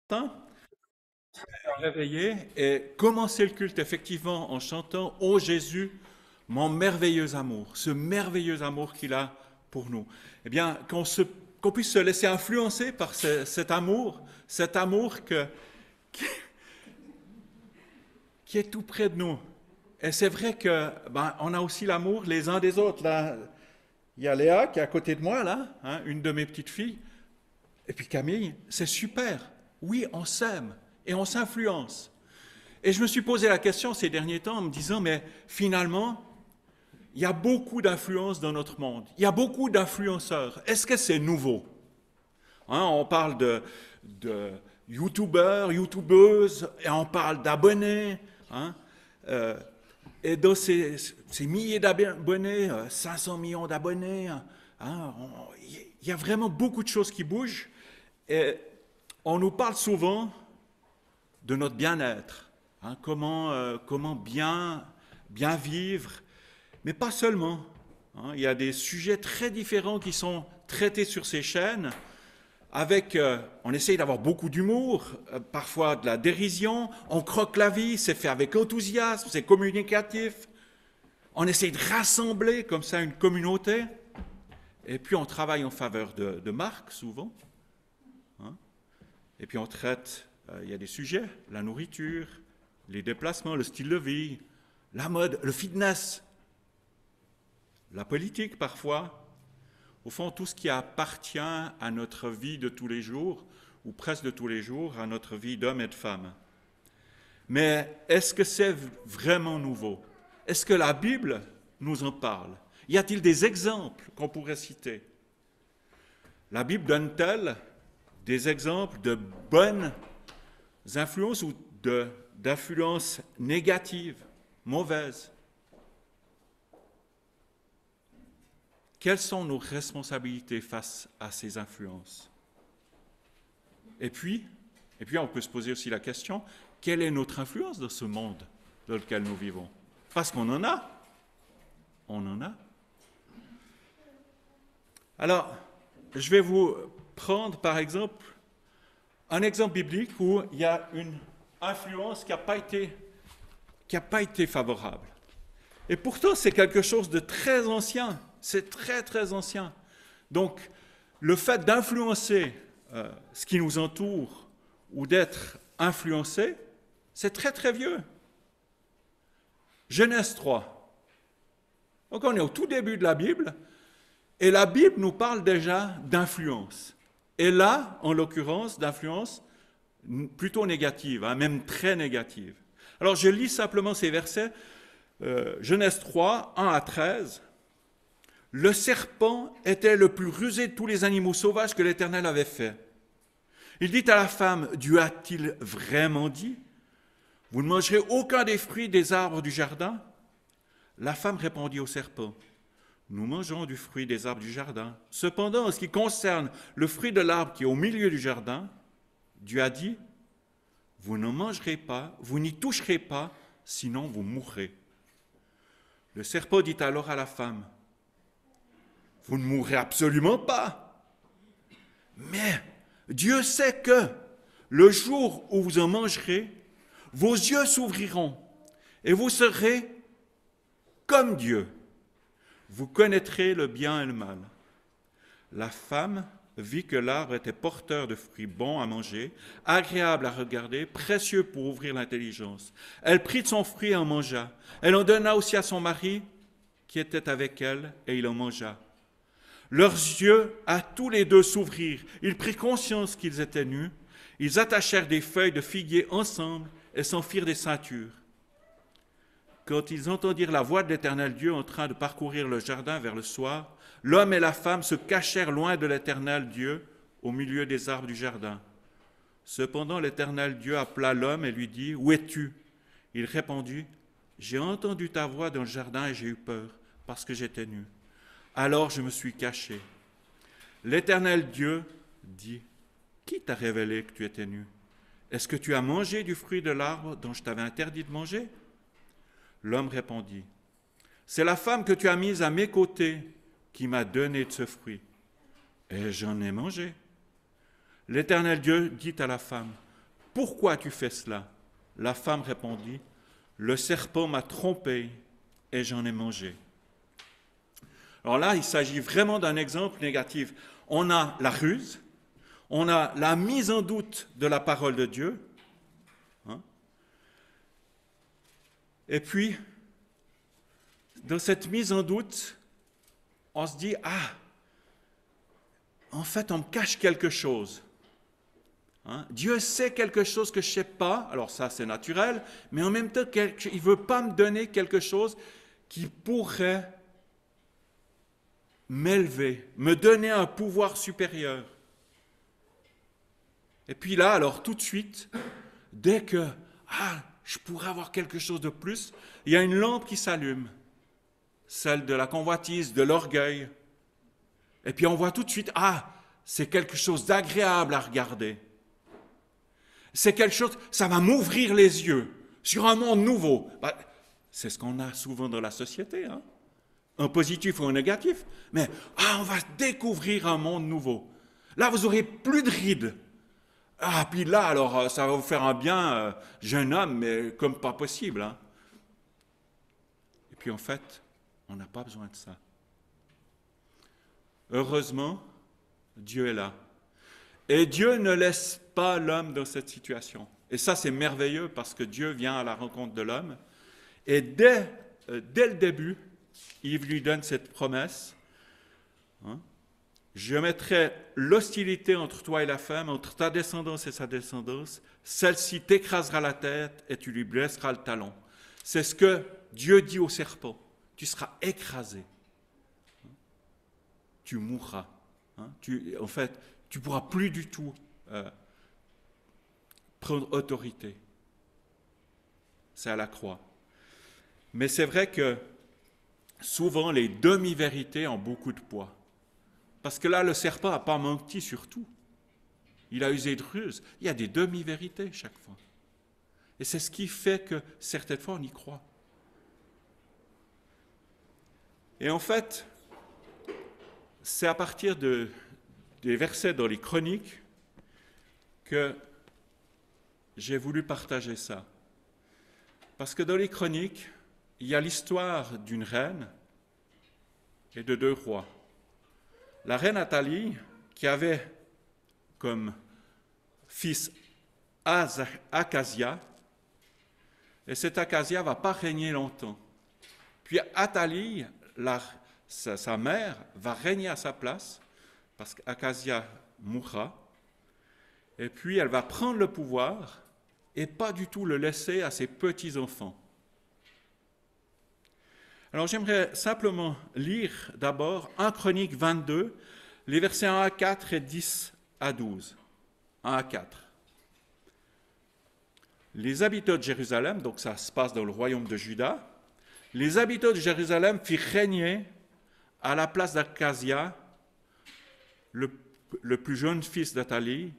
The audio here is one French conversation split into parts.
Matin, réveiller et commencer le culte effectivement en chantant Ô Jésus, mon merveilleux amour, ce merveilleux amour qu'il a pour nous. Eh bien, qu'on puisse se laisser influencer par cet amour qui est tout près de nous. Et c'est vrai que on a aussi l'amour les uns des autres. Là, il y a Léa qui est à côté de moi, là, hein, une de mes petites filles. Et puis Camille, c'est super. Oui, on s'aime et on s'influence. Et je me suis posé la question ces derniers temps en me disant, mais finalement, il y a beaucoup d'influences dans notre monde. Il y a beaucoup d'influenceurs. Est-ce que c'est nouveau? Hein, on parle de youtubeurs, youtubeuses, et on parle d'abonnés. Hein, euh, et dans ces milliers d'abonnés, 500 millions d'abonnés, hein, il y a vraiment beaucoup de choses qui bougent. Et on nous parle souvent de notre bien-être, hein, comment bien vivre, mais pas seulement. Hein. Il y a des sujets très différents qui sont traités sur ces chaînes, on essaye d'avoir beaucoup d'humour, parfois de la dérision, on croque la vie, c'est fait avec enthousiasme, c'est communicatif, on essaye de rassembler comme ça une communauté, et puis on travaille en faveur de marques souvent. Hein. Et puis on traite, il y a des sujets, la nourriture, les déplacements, le style de vie, la mode, le fitness, la politique parfois. Au fond, tout ce qui appartient à notre vie de tous les jours, ou presque de tous les jours, à notre vie d'homme et de femme. Mais est-ce que c'est vraiment nouveau? Est-ce que la Bible nous en parle? Y a-t-il des exemples qu'on pourrait citer? La Bible donne-t-elle des exemples de bonnes influences ou d'influences négatives, mauvaises? Quelles sont nos responsabilités face à ces influences? Et puis, on peut se poser aussi la question, quelle est notre influence dans ce monde dans lequel nous vivons? Parce qu'on en a. On en a. Alors, je vais vous prendre par exemple un exemple biblique où il y a une influence qui n'a pas été favorable. Et pourtant, c'est quelque chose de très ancien. C'est très, très ancien. Donc, le fait d'influencer ce qui nous entoure ou d'être influencé, c'est très, très vieux. Genèse 3. Donc, on est au tout début de la Bible, et la Bible nous parle déjà d'influence. Et là, en l'occurrence, d'influence plutôt négative, hein, même très négative. Alors, je lis simplement ces versets. Genèse 3, 1 à 13. Le serpent était le plus rusé de tous les animaux sauvages que l'Éternel avait fait. Il dit à la femme, Dieu a-t-il vraiment dit, vous ne mangerez aucun des fruits des arbres du jardin? La femme répondit au serpent, nous mangerons du fruit des arbres du jardin. Cependant, en ce qui concerne le fruit de l'arbre qui est au milieu du jardin, Dieu a dit, vous n'en mangerez pas, vous n'y toucherez pas, sinon vous mourrez. Le serpent dit alors à la femme, vous ne mourrez absolument pas. Mais Dieu sait que le jour où vous en mangerez, vos yeux s'ouvriront et vous serez comme Dieu. Vous connaîtrez le bien et le mal. La femme vit que l'arbre était porteur de fruits bons à manger, agréable à regarder, précieux pour ouvrir l'intelligence. Elle prit de son fruit et en mangea. Elle en donna aussi à son mari qui était avec elle et il en mangea. Leurs yeux à tous les deux s'ouvrirent. Ils prirent conscience qu'ils étaient nus. Ils attachèrent des feuilles de figuier ensemble et s'en firent des ceintures. Quand ils entendirent la voix de l'Éternel Dieu en train de parcourir le jardin vers le soir, l'homme et la femme se cachèrent loin de l'Éternel Dieu au milieu des arbres du jardin. Cependant l'Éternel Dieu appela l'homme et lui dit, « Où es-tu » Il répondit, « J'ai entendu ta voix dans le jardin et j'ai eu peur parce que j'étais nu. Alors je me suis caché. » L'Éternel Dieu dit, « Qui t'a révélé que tu étais nu? Est-ce que tu as mangé du fruit de l'arbre dont je t'avais interdit de manger ?» L'homme répondit, « C'est la femme que tu as mise à mes côtés qui m'a donné de ce fruit. Et j'en ai mangé. » L'Éternel Dieu dit à la femme, pourquoi tu fais cela ?» La femme répondit, « Le serpent m'a trompé et j'en ai mangé. » Alors là, il s'agit vraiment d'un exemple négatif. On a la ruse, on a la mise en doute de la parole de Dieu, hein? Et puis, dans cette mise en doute, on se dit, ah, en fait, on me cache quelque chose. Hein? Dieu sait quelque chose que je ne sais pas, alors ça c'est naturel, mais en même temps, il ne veut pas me donner quelque chose qui pourrait m'élever, me donner un pouvoir supérieur. Et puis là, alors tout de suite, dès que je pourrais avoir quelque chose de plus, il y a une lampe qui s'allume, celle de la convoitise, de l'orgueil. Et puis on voit tout de suite, c'est quelque chose d'agréable à regarder. C'est quelque chose, ça va m'ouvrir les yeux sur un monde nouveau. C'est ce qu'on a souvent dans la société, hein? Un positif ou un négatif. Mais on va découvrir un monde nouveau. Là, vous n'aurez plus de rides. Puis là, alors, ça va vous faire un bien, jeune homme, mais comme pas possible. Hein? Et puis en fait, on n'a pas besoin de ça. Heureusement, Dieu est là. Et Dieu ne laisse pas l'homme dans cette situation. Et ça, c'est merveilleux parce que Dieu vient à la rencontre de l'homme. Et dès le début, il lui donne cette promesse. Hein? Je mettrai l'hostilité entre toi et la femme, entre ta descendance et sa descendance. Celle-ci t'écrasera la tête et tu lui blesseras le talon. C'est ce que Dieu dit au serpent. Tu seras écrasé. Tu mourras. Hein? En fait, tu ne pourras plus du tout prendre autorité. C'est à la croix. Mais c'est vrai que souvent, les demi-vérités ont beaucoup de poids. Parce que là, le serpent n'a pas menti sur tout. Il a usé de ruse. Il y a des demi-vérités chaque fois. Et c'est ce qui fait que certaines fois, on y croit. Et en fait, c'est à partir des versets dans les Chroniques que j'ai voulu partager ça. Parce que dans les Chroniques, il y a l'histoire d'une reine et de 2 rois. La reine Athalie, qui avait comme fils Akazia, et cet Akazia ne va pas régner longtemps. Puis Athalie, sa mère, va régner à sa place, parce qu'Akazia mourra, et puis elle va prendre le pouvoir et pas du tout le laisser à ses petits-enfants. Alors j'aimerais simplement lire d'abord 1 Chronique 22, les versets 1 à 4 et 10 à 12. 1 à 4. Les habitants de Jérusalem, donc ça se passe dans le royaume de Juda, les habitants de Jérusalem firent régner à la place d'Akazia, le plus jeune fils d'Athalie,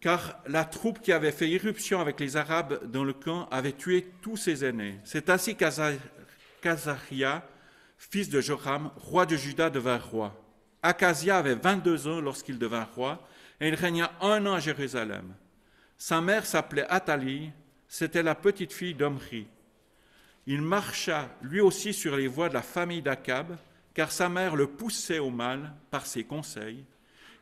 car la troupe qui avait fait irruption avec les Arabes dans le camp avait tué tous ses aînés. C'est ainsi qu'Azaria, fils de Joram, roi de Juda, devint roi. Akazia avait 22 ans lorsqu'il devint roi, et il régna 1 an à Jérusalem. Sa mère s'appelait Athalie, c'était la petite fille d'Omri. Il marcha lui aussi sur les voies de la famille d'Akab, car sa mère le poussait au mal par ses conseils.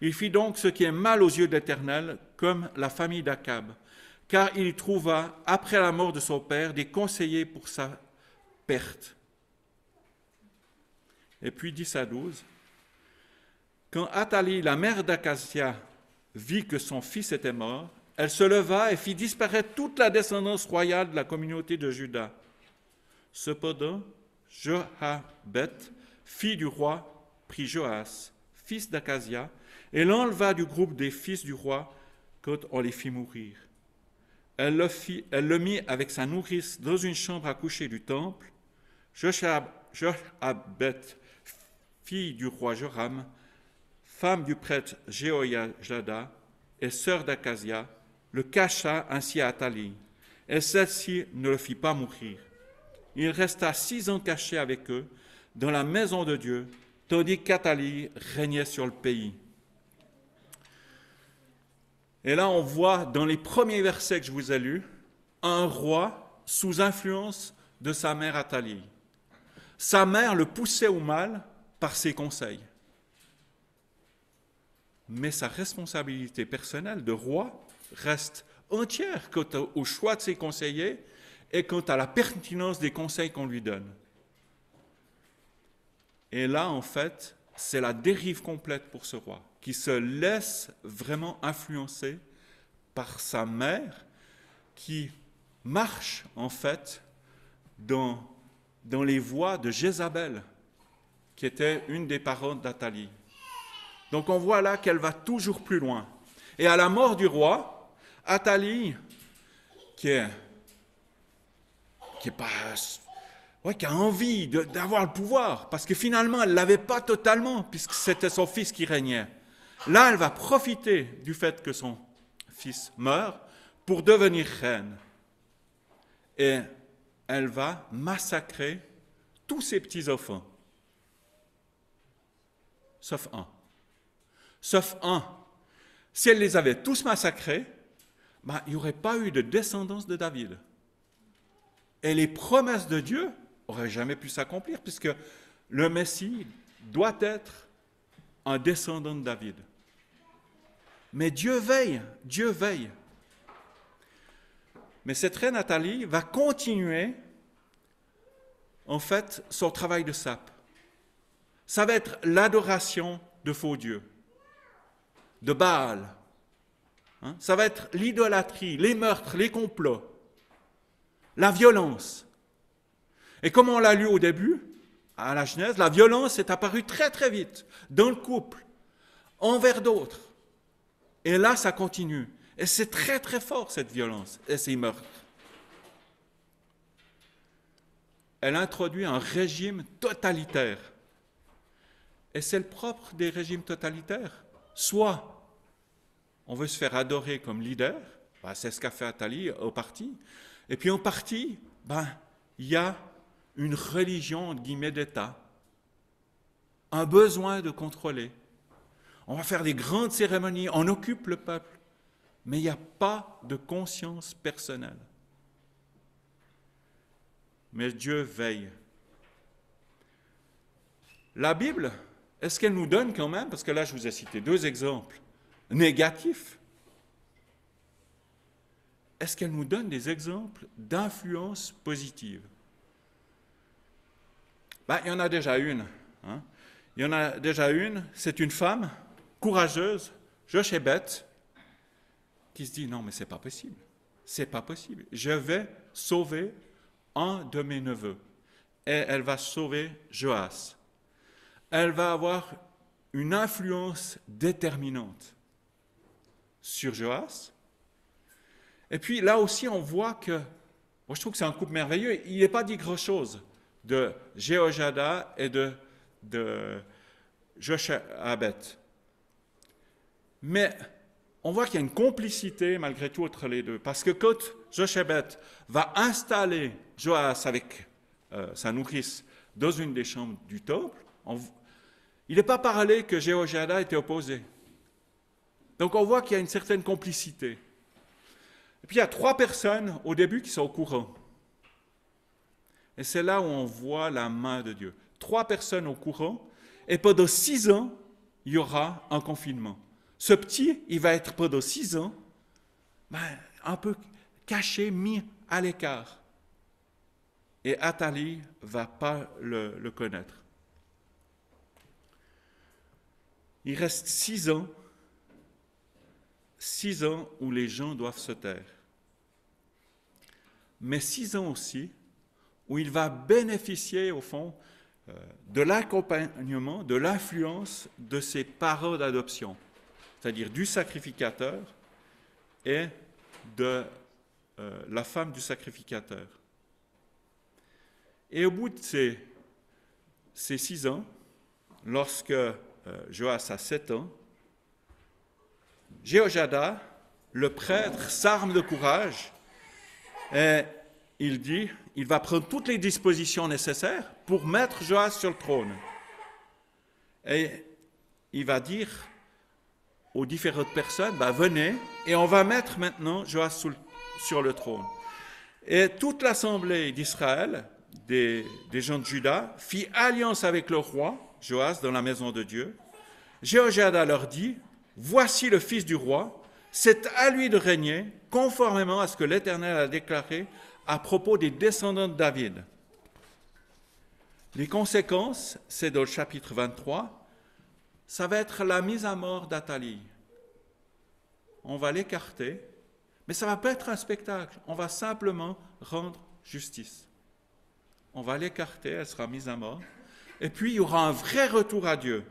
Il fit donc ce qui est mal aux yeux de l'Éternel, comme la famille d'Akab, car il y trouva, après la mort de son père, des conseillers pour sa perte. Et puis 10 à 12. Quand Athalie, la mère d'Akazia, vit que son fils était mort, elle se leva et fit disparaître toute la descendance royale de la communauté de Juda. Cependant, Johabet, fille du roi, prit Joas, fils d'Akazia, et l'enleva du groupe des fils du roi quand on les fit mourir. Elle le mit avec sa nourrice dans une chambre à coucher du temple. Johabet, fille du roi Joram, femme du prêtre Jéhoiada et sœur d'Akazia, le cacha ainsi à Athalie, et celle-ci ne le fit pas mourir. Il resta 6 ans caché avec eux dans la maison de Dieu, tandis qu'Athalie régnait sur le pays. Et là, on voit dans les premiers versets que je vous ai lus, un roi sous influence de sa mère Athalie. Sa mère le poussait au mal par ses conseils. Mais sa responsabilité personnelle de roi reste entière quant au choix de ses conseillers et quant à la pertinence des conseils qu'on lui donne. Et là, en fait, c'est la dérive complète pour ce roi, qui se laisse vraiment influencer par sa mère, qui marche, en fait, dans les voies de Jézabel, qui était une des parentes d'Athalie. Donc on voit là qu'elle va toujours plus loin. Et à la mort du roi, Athalie, qui a envie d'avoir le pouvoir, parce que finalement elle ne l'avait pas totalement, puisque c'était son fils qui régnait. Là, elle va profiter du fait que son fils meurt pour devenir reine. Et elle va massacrer tous ses petits-enfants, sauf un. Sauf un. Si elle les avait tous massacrés, il n'y aurait pas eu de descendance de David. Et les promesses de Dieu n'auraient jamais pu s'accomplir, puisque le Messie doit être un descendant de David. Mais Dieu veille, Dieu veille. Mais cette reine Athalie va continuer, en fait, son travail de sape. Ça va être l'adoration de faux dieux, de Baal. Ça va être l'idolâtrie, les meurtres, les complots, la violence. Et comme on l'a lu au début, à la Genèse, la violence est apparue très très vite dans le couple, envers d'autres. Et là, ça continue. Et c'est très très fort cette violence et ces meurtres. Elle introduit un régime totalitaire. Et c'est le propre des régimes totalitaires. Soit on veut se faire adorer comme leader, c'est ce qu'a fait Athalie au parti, et puis en parti, il y a une religion, entre guillemets, d'État, un besoin de contrôler. On va faire des grandes cérémonies, on occupe le peuple, mais il n'y a pas de conscience personnelle. Mais Dieu veille. La Bible, est-ce qu'elle nous donne quand même, parce que là je vous ai cité 2 exemples négatifs, est-ce qu'elle nous donne des exemples d'influence positive? Il y en a déjà une. Il y en a déjà une, c'est une femme courageuse, Jochebed, qui se dit, non mais c'est pas possible, je vais sauver un de mes neveux, et elle va sauver Joas. Elle va avoir une influence déterminante sur Joas. Et puis là aussi, on voit que, moi je trouve que c'est un couple merveilleux, il n'est pas dit grand-chose de Jéhojada et de Jochebed. Mais on voit qu'il y a une complicité malgré tout entre les deux, parce que quand Jochebed va installer Joas avec sa nourrice dans une des chambres du temple, il n'est pas parlé que Jéhojada était opposé. Donc on voit qu'il y a une certaine complicité. Et puis il y a 3 personnes au début qui sont au courant. Et c'est là où on voit la main de Dieu. 3 personnes au courant, et pendant 6 ans, il y aura un confinement. Ce petit, il va être pendant 6 ans, un peu caché, mis à l'écart. Et Athalie ne va pas le connaître. Il reste 6 ans où les gens doivent se taire. Mais 6 ans aussi où il va bénéficier, au fond, de l'accompagnement, de l'influence de ses parents d'adoption, c'est-à-dire du sacrificateur et de la femme du sacrificateur. Et au bout de ces 6 ans, lorsque Joas a 7 ans, Jéhojada, le prêtre, s'arme de courage et il va prendre toutes les dispositions nécessaires pour mettre Joas sur le trône. Et il va dire aux différentes personnes, venez, et on va mettre maintenant Joas sur le trône. Et toute l'assemblée d'Israël, des gens de Juda, fit alliance avec le roi, Joas, dans la maison de Dieu. Jéhoiada leur dit, voici le fils du roi, c'est à lui de régner, conformément à ce que l'Éternel a déclaré à propos des descendants de David. Les conséquences, c'est dans le chapitre 23, ça va être la mise à mort d'Athalie. On va l'écarter, mais ça ne va pas être un spectacle, on va simplement rendre justice. On va l'écarter, elle sera mise à mort, et puis il y aura un vrai retour à Dieu.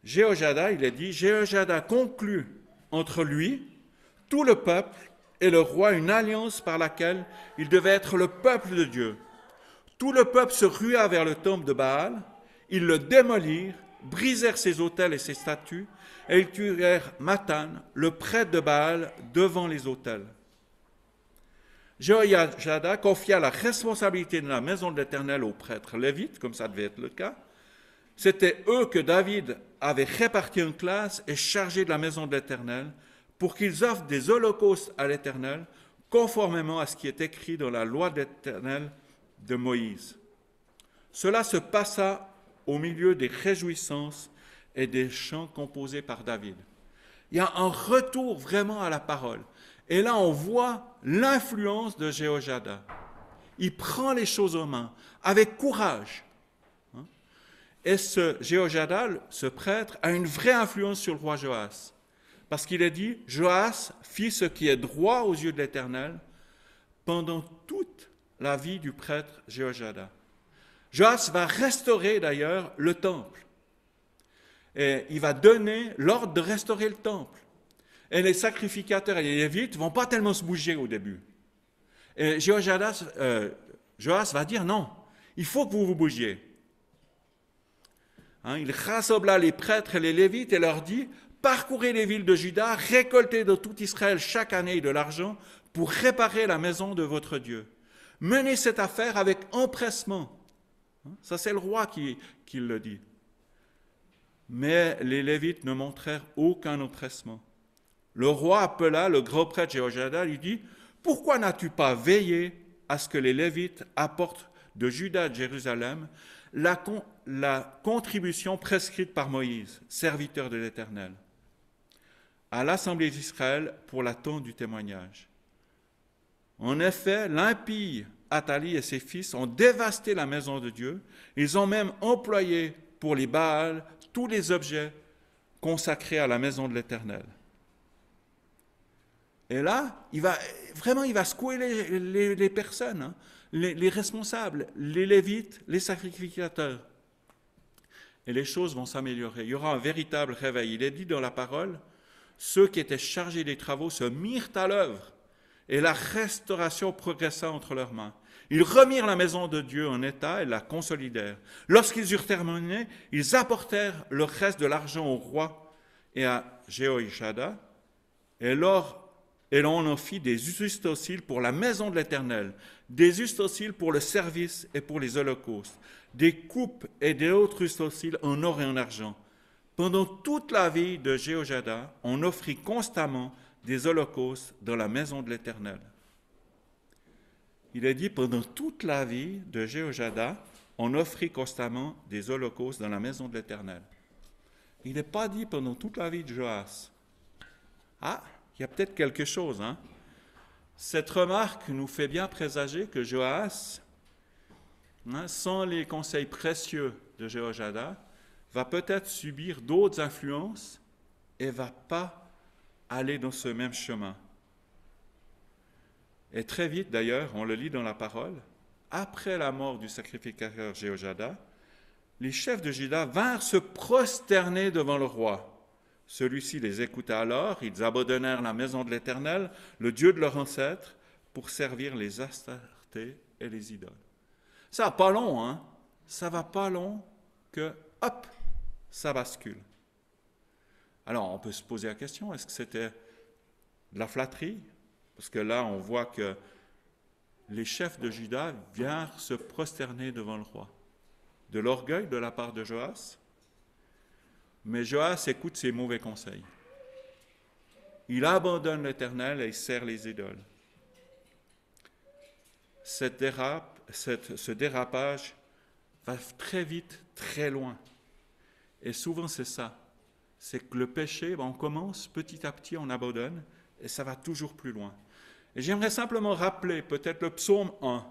Jéhoiada, il est dit, Jéhoiada conclut entre lui, tout le peuple et le roi une alliance par laquelle il devait être le peuple de Dieu. Tout le peuple se rua vers le temple de Baal, ils le démolirent, brisèrent ses autels et ses statues, et ils tuèrent Mathan, le prêtre de Baal, devant les autels. Jéhoiada confia la responsabilité de la maison de l'Éternel aux prêtres lévites, comme ça devait être le cas. C'était eux que David avait réparti en classe et chargé de la maison de l'Éternel pour qu'ils offrent des holocaustes à l'Éternel, conformément à ce qui est écrit dans la loi de l'Éternel de Moïse. Cela se passa au milieu des réjouissances et des chants composés par David. Il y a un retour vraiment à la parole. Et là, on voit l'influence de Jéhoiada. Il prend les choses en main avec courage. Et ce Jéhoiada, ce prêtre, a une vraie influence sur le roi Joas. Parce qu'il est dit, Joas fit ce qui est droit aux yeux de l'Éternel pendant toute la vie du prêtre Jéhoiada. Joas va restaurer d'ailleurs le temple. Et il va donner l'ordre de restaurer le temple. Et les sacrificateurs et les lévites ne vont pas tellement se bouger au début. Et Joas va dire non, il faut que vous vous bougiez. Il rassembla les prêtres et les lévites et leur dit, parcourez les villes de Juda, récoltez de tout Israël chaque année de l'argent pour réparer la maison de votre Dieu. Menez cette affaire avec empressement. Ça, c'est le roi qui le dit. Mais les Lévites ne montrèrent aucun empressement. Le roi appela le grand prêtre Jéhoiada, lui dit, pourquoi n'as-tu pas veillé à ce que les Lévites apportent de Juda et de Jérusalem la contribution prescrite par Moïse, serviteur de l'Éternel, à l'assemblée d'Israël pour la tente du témoignage. En effet, l'impie Athalie et ses fils ont dévasté la maison de Dieu. Ils ont même employé pour les Baals tous les objets consacrés à la maison de l'Éternel. Et là, il va secouer les personnes, les responsables, les Lévites, les sacrificateurs. Et les choses vont s'améliorer. Il y aura un véritable réveil. Il est dit dans la parole, ceux qui étaient chargés des travaux se mirent à l'œuvre et la restauration progressa entre leurs mains. Ils remirent la maison de Dieu en état et la consolidèrent. Lorsqu'ils eurent terminé, ils apportèrent le reste de l'argent au roi et à Jéhoiada, et l'on en fit des ustensiles pour la maison de l'Éternel, des ustensiles pour le service et pour les holocaustes, des coupes et des autres ustensiles en or et en argent. Pendant toute la vie de Jéhoiada, on offrit constamment des holocaustes dans la maison de l'Éternel. Il est dit, pendant toute la vie de Jéhoiada, on offrit constamment des holocaustes dans la maison de l'Éternel. Il n'est pas dit pendant toute la vie de Joas. Ah, il y a peut-être quelque chose. Cette remarque nous fait bien présager que Joas, sans les conseils précieux de Jéhoiada, va peut-être subir d'autres influences et ne va pas aller dans ce même chemin. Et très vite, d'ailleurs, on le lit dans la parole, après la mort du sacrificateur Jéhoiada, les chefs de Juda vinrent se prosterner devant le roi. Celui-ci les écouta alors, ils abandonnèrent la maison de l'Éternel, le Dieu de leurs ancêtres, pour servir les Astartés et les idoles. Ça va pas long, Ça va pas long que, hop, ça bascule. Alors, on peut se poser la question, est-ce que c'était de la flatterie? Parce que là, on voit que les chefs de Juda viennent se prosterner devant le roi. De l'orgueil de la part de Joas? Mais Joas écoute ses mauvais conseils. Il abandonne l'Éternel et il sert les idoles. Ce dérapage va très vite, très loin. Et souvent c'est ça. C'est que le péché, on commence petit à petit, on abandonne, et ça va toujours plus loin. Et j'aimerais simplement rappeler peut-être le psaume 1.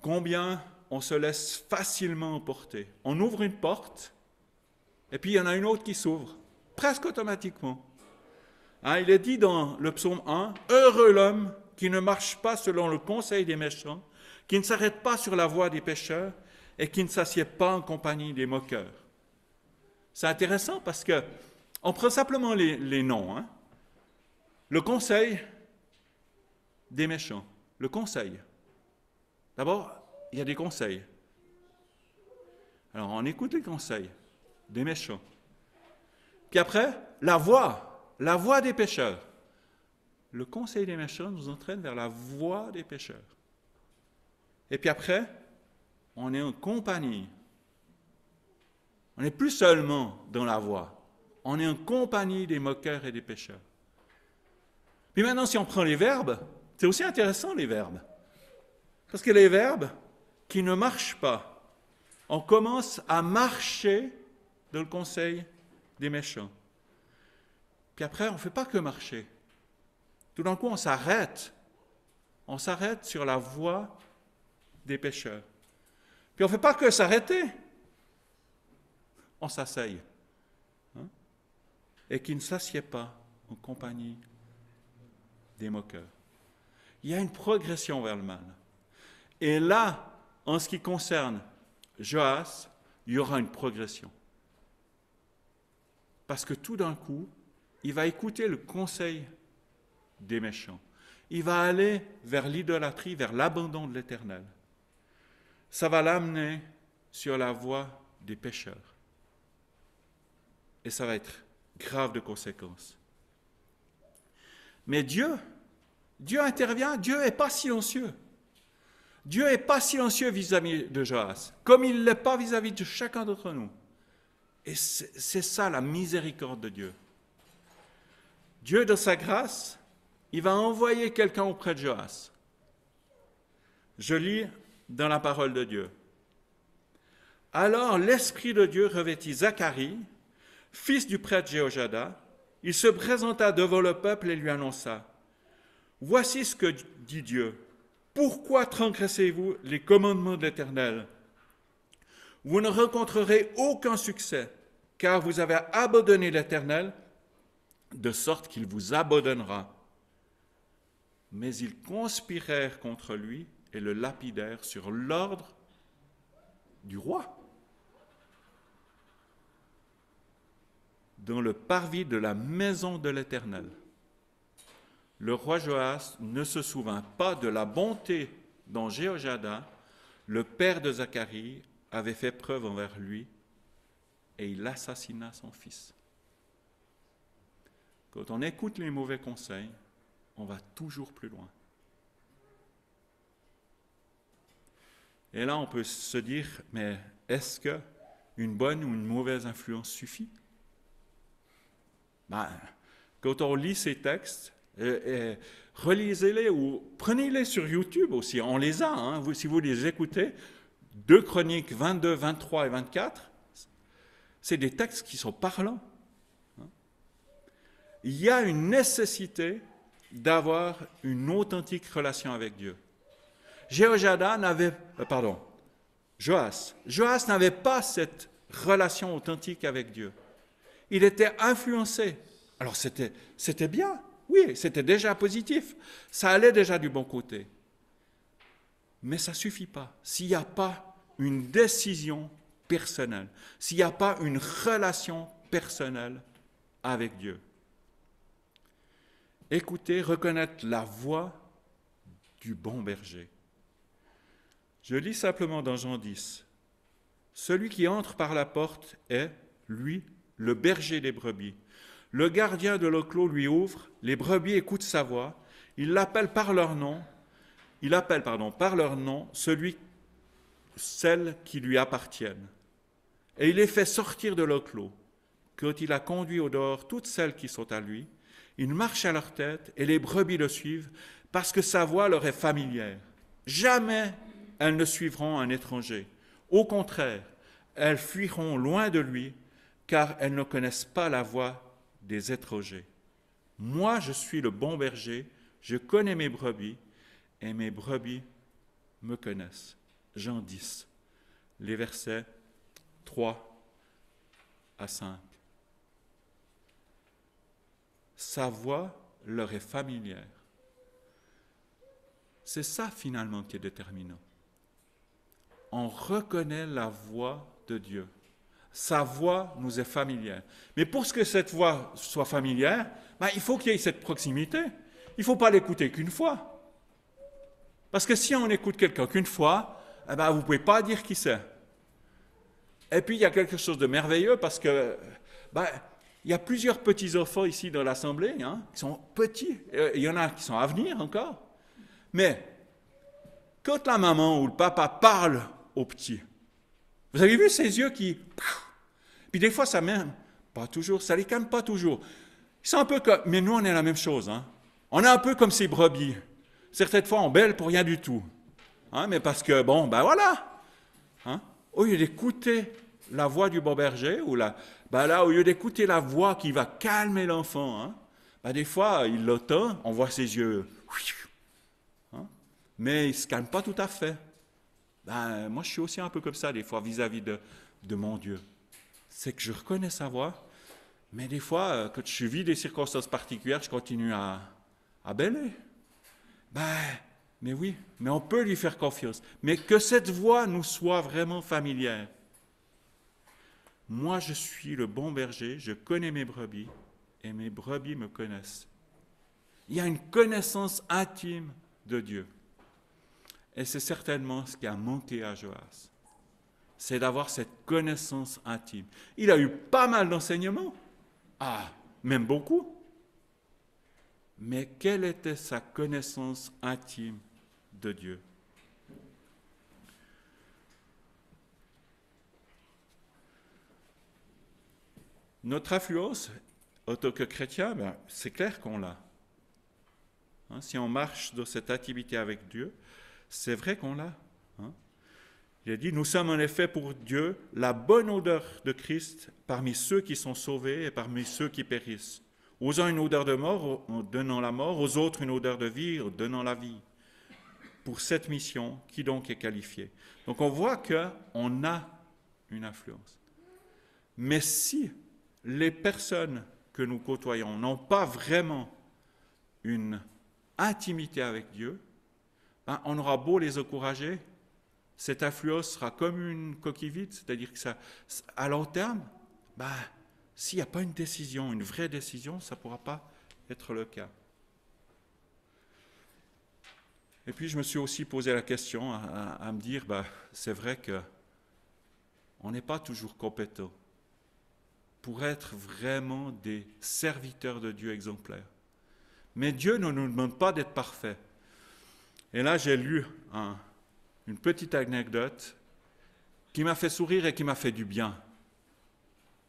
Combien on se laisse facilement emporter. On ouvre une porte, et puis il y en a une autre qui s'ouvre, presque automatiquement. Il est dit dans le psaume 1, « Heureux l'homme qui ne marche pas selon le conseil des méchants, qui ne s'arrête pas sur la voie des pécheurs, et qui ne s'assied pas en compagnie des moqueurs. » C'est intéressant parce que on prend simplement les noms. Le conseil des méchants. Le conseil. D'abord, il y a des conseils. Alors, on écoute les conseils des méchants. Puis après, la voie des pécheurs. Le conseil des méchants nous entraîne vers la voie des pécheurs. Et puis après, on est en compagnie. On n'est plus seulement dans la voie, on est en compagnie des moqueurs et des pécheurs. Puis maintenant, si on prend les verbes, c'est aussi intéressant les verbes. Parce que les verbes qui ne marchent pas, on commence à marcher dans le conseil des méchants. Puis après, on ne fait pas que marcher. Tout d'un coup, on s'arrête. On s'arrête sur la voie des pécheurs. Puis on ne fait pas que s'arrêter. On s'asseye. Et qui ne s'assied pas en compagnie des moqueurs. Il y a une progression vers le mal. Et là, en ce qui concerne Joas, il y aura une progression. Parce que tout d'un coup, il va écouter le conseil des méchants. Il va aller vers l'idolâtrie, vers l'abandon de l'Éternel. Ça va l'amener sur la voie des pécheurs. Et ça va être grave de conséquences. Mais Dieu intervient, Dieu n'est pas silencieux. Dieu n'est pas silencieux vis-à-vis de Joas, comme il ne l'est pas vis-à-vis de chacun d'entre nous. Et c'est ça la miséricorde de Dieu. Dieu, de sa grâce, il va envoyer quelqu'un auprès de Joas. Je lis dans la parole de Dieu. Alors l'Esprit de Dieu revêtit Zacharie, fils du prêtre Jéhojada. Il se présenta devant le peuple et lui annonça, « Voici ce que dit Dieu. Pourquoi transgressez-vous les commandements de l'Éternel? Vous ne rencontrerez aucun succès, car vous avez abandonné l'Éternel, de sorte qu'il vous abandonnera. » Mais ils conspirèrent contre lui et le lapidèrent sur l'ordre du roi. Dans le parvis de la maison de l'Éternel. Le roi Joas ne se souvint pas de la bonté dont Jéhojada, le père de Zacharie, avait fait preuve envers lui, et il assassina son fils. Quand on écoute les mauvais conseils, on va toujours plus loin. Et là, on peut se dire, mais est-ce qu'une bonne ou une mauvaise influence suffit? Quand on lit ces textes, relisez-les ou prenez-les sur YouTube aussi. On les a, si vous les écoutez. 2 Chroniques 22, 23 et 24, c'est des textes qui sont parlants. Il y a une nécessité d'avoir une authentique relation avec Dieu. Joas n'avait pas cette relation authentique avec Dieu. Il était influencé. Alors c'était bien, oui, c'était déjà positif. Ça allait déjà du bon côté. Mais ça ne suffit pas. S'il n'y a pas une décision personnelle, s'il n'y a pas une relation personnelle avec Dieu. Écoutez, reconnaître la voix du bon berger. Je lis simplement dans Jean 10. Celui qui entre par la porte est, lui, le berger des brebis. Le gardien de l'enclos lui ouvre, les brebis écoutent sa voix, il appelle par leur nom, celles qui lui appartiennent. Et il les fait sortir de l'enclos. Quand il a conduit au dehors toutes celles qui sont à lui, il marche à leur tête et les brebis le suivent parce que sa voix leur est familière. Jamais elles ne suivront un étranger. Au contraire, elles fuiront loin de lui car elles ne connaissent pas la voix des étrangers. Moi, je suis le bon berger, je connais mes brebis et mes brebis me connaissent. Jean 10, les versets 3 à 5. Sa voix leur est familière. C'est ça finalement qui est déterminant. On reconnaît la voix de Dieu. Sa voix nous est familière. Mais pour que cette voix soit familière, il faut qu'il y ait cette proximité. Il ne faut pas l'écouter qu'une fois. Parce que si on écoute quelqu'un qu'une fois, vous ne pouvez pas dire qui c'est. Et puis il y a quelque chose de merveilleux parce que il y a plusieurs petits-enfants ici dans l'Assemblée, qui sont petits. Il y en a qui sont à venir encore. Mais quand la maman ou le papa parle aux petits, vous avez vu ces yeux qui... Puis des fois, ça même, pas toujours, ça les calme pas toujours. Ils sont un peu comme... Mais nous, on est la même chose. On est un peu comme ces brebis. Certaines fois, on bêle pour rien du tout. Mais parce que, voilà. Au lieu d'écouter la voix du bon berger, ou au lieu d'écouter la voix qui va calmer l'enfant, des fois, il l'entend, on voit ses yeux... mais il ne se calme pas tout à fait. Moi, je suis aussi un peu comme ça, des fois, vis-à-vis de mon Dieu. C'est que je reconnais sa voix, mais des fois, quand je vis des circonstances particulières, je continue à bêler. Mais oui, mais on peut lui faire confiance. Mais que cette voix nous soit vraiment familière. Moi, je suis le bon berger, je connais mes brebis, et mes brebis me connaissent. Il y a une connaissance intime de Dieu. Et c'est certainement ce qui a manqué à Joas. C'est d'avoir cette connaissance intime. Il a eu pas mal d'enseignements. Même beaucoup. Mais quelle était sa connaissance intime de Dieu? Notre influence, en tant que chrétien, c'est clair qu'on l'a. Si on marche dans cette intimité avec Dieu, c'est vrai qu'on l'a. Il a dit, nous sommes en effet pour Dieu la bonne odeur de Christ parmi ceux qui sont sauvés et parmi ceux qui périssent. Aux uns une odeur de mort en donnant la mort, aux autres une odeur de vie en donnant la vie. Pour cette mission, qui donc est qualifiée? Donc on voit qu'on a une influence. Mais si les personnes que nous côtoyons n'ont pas vraiment une intimité avec Dieu, on aura beau les encourager, cette influence sera comme une coquille vide, c'est-à-dire que à long terme, s'il n'y a pas une décision, une vraie décision, ça ne pourra pas être le cas. Et puis je me suis aussi posé la question à me dire, c'est vrai qu'on n'est pas toujours compétent pour être vraiment des serviteurs de Dieu exemplaires. Mais Dieu ne nous demande pas d'être parfaits. Et là, j'ai lu une petite anecdote qui m'a fait sourire et qui m'a fait du bien.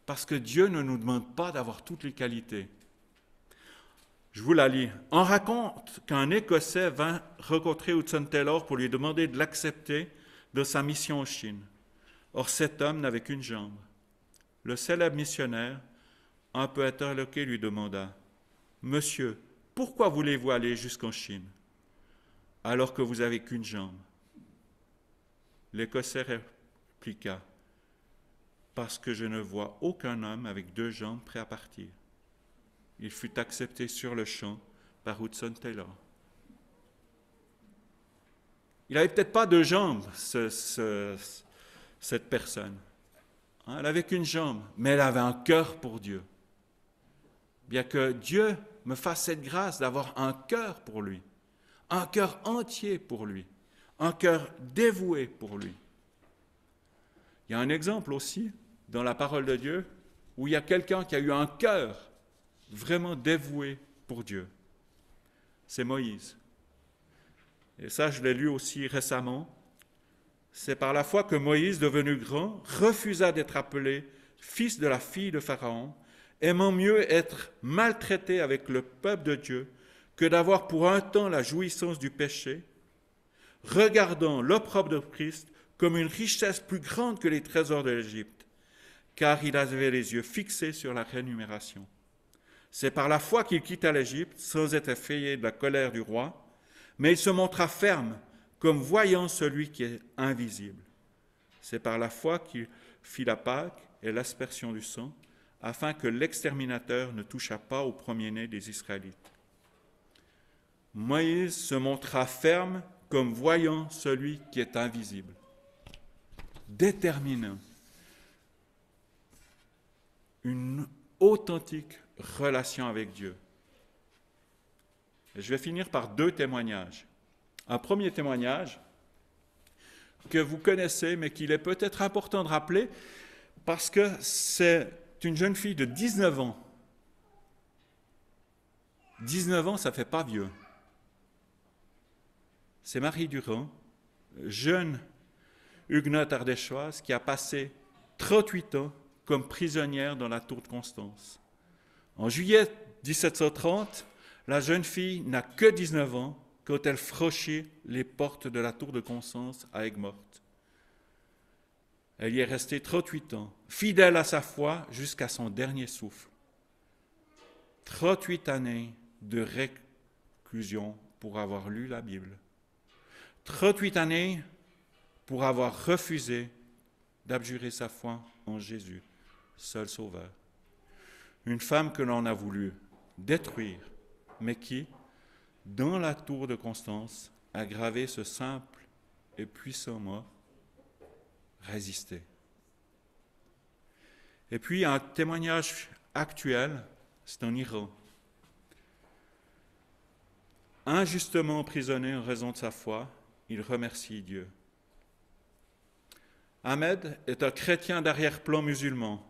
Parce que Dieu ne nous demande pas d'avoir toutes les qualités. Je vous la lis. On raconte qu'un Écossais vint rencontrer Hudson Taylor pour lui demander de l'accepter de sa mission en Chine. Or, cet homme n'avait qu'une jambe. Le célèbre missionnaire, un peu interloqué, lui demanda « Monsieur, pourquoi voulez-vous aller jusqu'en Chine alors que vous n'avez qu'une jambe ?» L'Écossais répliqua « Parce que je ne vois aucun homme avec 2 jambes prêt à partir. » Il fut accepté sur le champ par Hudson Taylor. Il n'avait peut-être pas 2 jambes, cette personne. Elle n'avait qu'une jambe, mais elle avait un cœur pour Dieu. Bien que Dieu me fasse cette grâce d'avoir un cœur pour lui, un cœur entier pour lui, un cœur dévoué pour lui. Il y a un exemple aussi dans la parole de Dieu où il y a quelqu'un qui a eu un cœur vraiment dévoué pour Dieu. C'est Moïse. Et ça, je l'ai lu aussi récemment. C'est par la foi que Moïse, devenu grand, refusa d'être appelé fils de la fille de Pharaon, aimant mieux être maltraité avec le peuple de Dieu que d'avoir pour un temps la jouissance du péché, regardant l'opprobre de Christ comme une richesse plus grande que les trésors de l'Égypte, car il avait les yeux fixés sur la rémunération. C'est par la foi qu'il quitta l'Égypte, sans être effrayé de la colère du roi, mais il se montra ferme, comme voyant celui qui est invisible. C'est par la foi qu'il fit la Pâque et l'aspersion du sang, afin que l'exterminateur ne touchât pas au premier-né des Israélites. Moïse se montra ferme, comme voyant celui qui est invisible. Déterminant une authentique relation avec Dieu. Et je vais finir par 2 témoignages. Un premier témoignage que vous connaissez, mais qu'il est peut-être important de rappeler, parce que c'est une jeune fille de 19 ans. 19 ans, ça ne fait pas vieux. C'est Marie Durand, jeune huguenote ardéchoise, qui a passé 38 ans comme prisonnière dans la tour de Constance. En juillet 1730, la jeune fille n'a que 19 ans quand elle franchit les portes de la tour de Constance à Aigues-Mortes. Elle y est restée 38 ans, fidèle à sa foi jusqu'à son dernier souffle. 38 années de réclusion pour avoir lu la Bible. 38 années pour avoir refusé d'abjurer sa foi en Jésus, seul sauveur. Une femme que l'on a voulu détruire, mais qui, dans la tour de Constance, a gravé ce simple et puissant mot, résister. Et puis un témoignage actuel, c'est en Iran. Injustement emprisonné en raison de sa foi, il remercie Dieu. Ahmed est un chrétien d'arrière-plan musulman,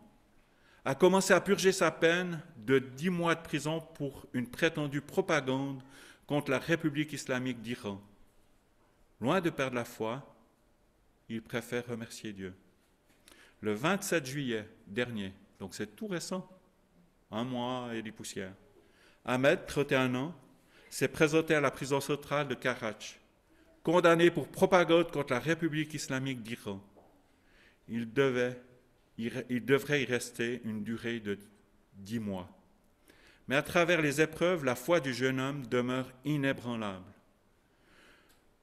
a commencé à purger sa peine de 10 mois de prison pour une prétendue propagande contre la République islamique d'Iran. Loin de perdre la foi, il préfère remercier Dieu. Le 27 juillet dernier, donc c'est tout récent, 1 mois et des poussières, Ahmed, 31 ans, s'est présenté à la prison centrale de Karach, condamné pour propagande contre la République islamique d'Iran. Il devrait y rester une durée de 10 mois. Mais à travers les épreuves, la foi du jeune homme demeure inébranlable.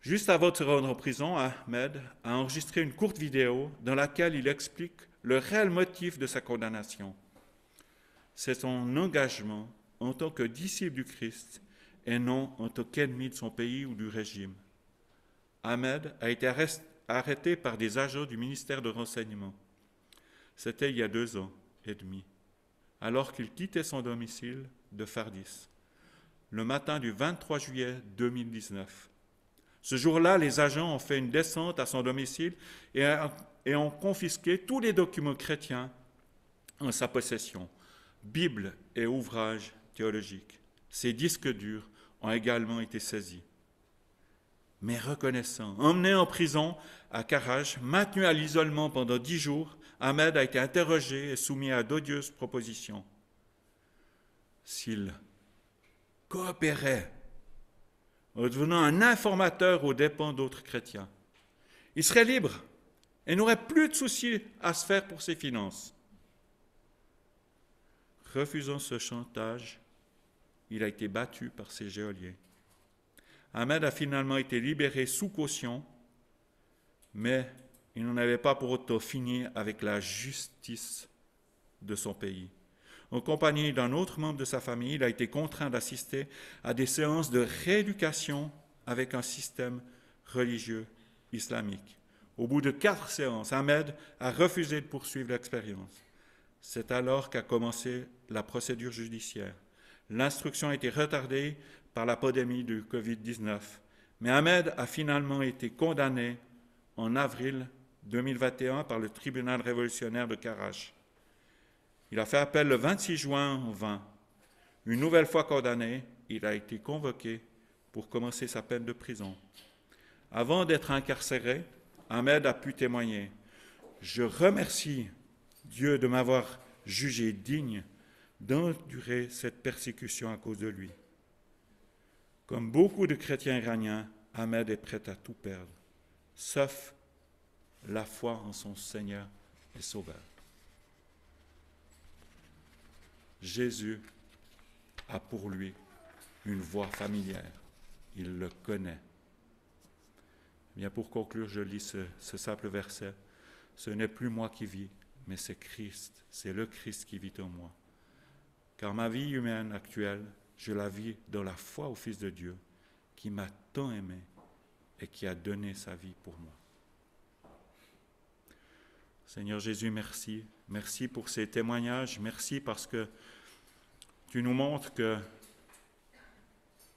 Juste avant de se rendre en prison, Ahmed a enregistré une courte vidéo dans laquelle il explique le réel motif de sa condamnation. C'est son engagement en tant que disciple du Christ et non en tant qu'ennemi de son pays ou du régime. Ahmed a été arrêté par des agents du ministère de renseignement. C'était il y a 2 ans et demi, alors qu'il quittait son domicile de Fardis, le matin du 23 juillet 2019. Ce jour-là, les agents ont fait une descente à son domicile et ont confisqué tous les documents chrétiens en sa possession, Bible et ouvrages théologiques. Ses disques durs ont également été saisis. Mais reconnaissant, emmené en prison à Karach, maintenu à l'isolement pendant 10 jours, Ahmed a été interrogé et soumis à d'odieuses propositions. S'il coopérait en devenant un informateur aux dépens d'autres chrétiens, il serait libre et n'aurait plus de soucis à se faire pour ses finances. Refusant ce chantage, il a été battu par ses geôliers. Ahmed a finalement été libéré sous caution, mais il n'en avait pas pour autant fini avec la justice de son pays. En compagnie d'un autre membre de sa famille, il a été contraint d'assister à des séances de rééducation avec un système religieux islamique. Au bout de 4 séances, Ahmed a refusé de poursuivre l'expérience. C'est alors qu'a commencé la procédure judiciaire. L'instruction a été retardée par la pandémie du Covid-19, mais Ahmed a finalement été condamné en avril 2021 par le tribunal révolutionnaire de Karach. Il a fait appel le 26 juin 2020. Une nouvelle fois condamné, il a été convoqué pour commencer sa peine de prison. Avant d'être incarcéré, Ahmed a pu témoigner. Je remercie Dieu de m'avoir jugé digne d'endurer cette persécution à cause de lui. Comme beaucoup de chrétiens iraniens, Ahmed est prêt à tout perdre, sauf la foi en son Seigneur et Sauveur. Jésus a pour lui une voix familière. Il le connaît. Bien, pour conclure, je lis ce simple verset. Ce n'est plus moi qui vis, mais c'est Christ. C'est le Christ qui vit en moi. Car ma vie humaine actuelle, je la vis dans la foi au Fils de Dieu, qui m'a tant aimé et qui a donné sa vie pour moi. Seigneur Jésus, merci. Merci pour ces témoignages. Merci parce que tu nous montres que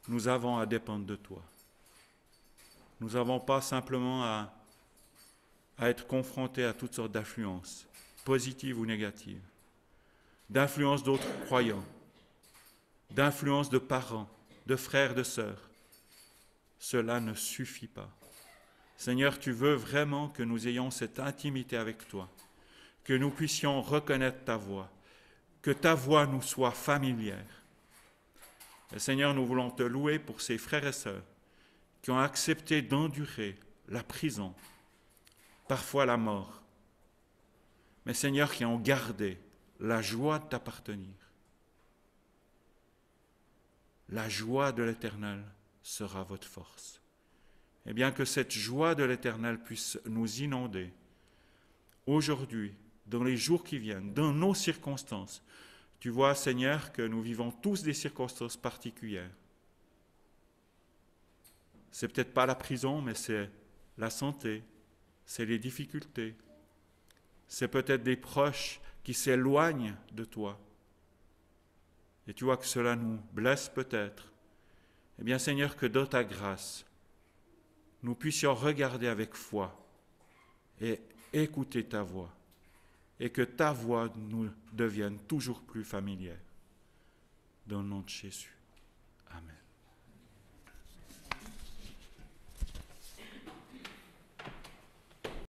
nous avons à dépendre de toi. Nous n'avons pas simplement à être confrontés à toutes sortes d'influences, positives ou négatives, d'influences d'autres croyants, d'influences de parents, de frères, de sœurs. Cela ne suffit pas. Seigneur, tu veux vraiment que nous ayons cette intimité avec toi, que nous puissions reconnaître ta voix, que ta voix nous soit familière. Et Seigneur, nous voulons te louer pour ces frères et sœurs qui ont accepté d'endurer la prison, parfois la mort, mais Seigneur, qui ont gardé la joie de t'appartenir. La joie de l'Éternel sera votre force. Et bien que cette joie de l'Éternel puisse nous inonder aujourd'hui, dans les jours qui viennent, dans nos circonstances. Tu vois, Seigneur, que nous vivons tous des circonstances particulières. C'est peut-être pas la prison, mais c'est la santé, c'est les difficultés. C'est peut-être des proches qui s'éloignent de toi. Et tu vois que cela nous blesse peut-être. Eh bien, Seigneur, que dans ta grâce, nous puissions regarder avec foi et écouter ta voix, et que ta voix nous devienne toujours plus familière. Dans le nom de Jésus. Amen.